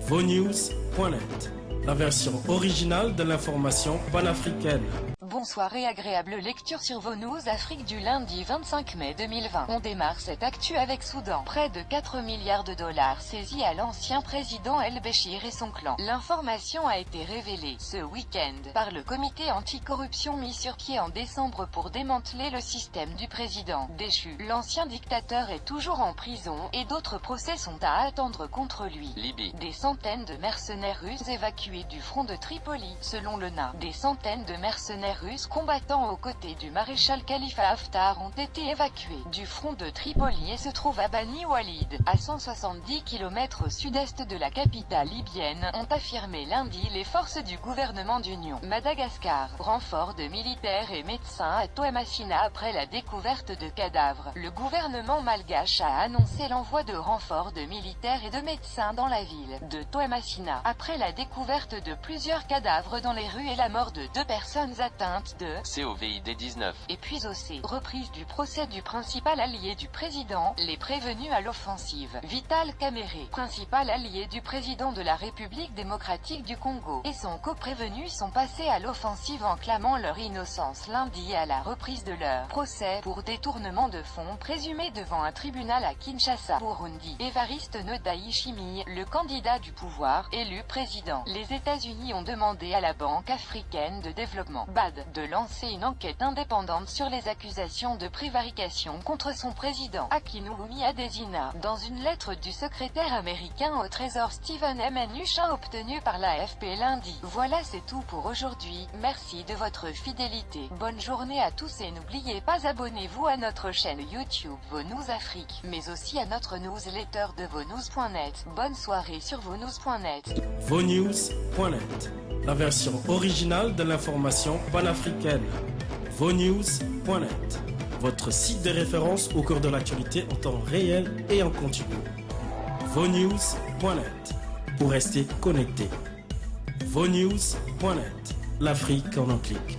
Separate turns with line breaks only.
VONews.net, la version originale de l'information panafricaine.
Bonsoir et agréable lecture sur vos news Afrique du lundi 25 mai 2020. On démarre cette actu avec Soudan. Près de 4 milliards de dollars saisis à l'ancien président El-Béchir et son clan. L'information a été révélée ce week-end par le comité anticorruption mis sur pied en décembre pour démanteler le système du président déchu. L'ancien dictateur est toujours en prison et d'autres procès sont à attendre contre lui.
Libye.
Des centaines de mercenaires russes évacués du front de Tripoli, selon l'ONA. Des centaines de mercenaires russes combattant aux côtés du maréchal Khalifa Haftar ont été évacués du front de Tripoli et se trouvent à Bani Walid, à 170 km au sud-est de la capitale libyenne, ont affirmé lundi les forces du gouvernement d'union. Madagascar, renfort de militaires et médecins à Toamasina après la découverte de cadavres. Le gouvernement malgache a annoncé l'envoi de renforts de militaires et de médecins dans la ville de Toamasina, après la découverte de plusieurs cadavres dans les rues et la mort de 2 personnes atteintes de
COVID-19.
Et puis aussi, reprise du procès du principal allié du président, les prévenus à l'offensive. Vital Kamerhe, principal allié du président de la République démocratique du Congo, et son coprévenu sont passés à l'offensive en clamant leur innocence lundi à la reprise de leur procès pour détournement de fonds présumés devant un tribunal à Kinshasa. Burundi, Évariste Ndayishimiye, le candidat du pouvoir, élu président. Les États-Unis ont demandé à la Banque africaine de développement (BAD) de lancer une enquête indépendante sur les accusations de prévarication contre son président, Akinwumi Adesina. Dans une lettre du secrétaire américain au Trésor Stephen M. Mnuchin obtenue par l'AFP lundi. Voilà, c'est tout pour aujourd'hui. Merci de votre fidélité. Bonne journée à tous et n'oubliez pas, abonnez-vous à notre chaîne YouTube VONews Afrique, mais aussi à notre newsletter de VONews.net. Bonne soirée sur VONews.net.
VONews.net, la version originale de l'information panafricaine. VONews.net, votre site de référence au cœur de l'actualité en temps réel et en continu. VONews.net, pour rester connecté. VONews.net, l'Afrique en un clic.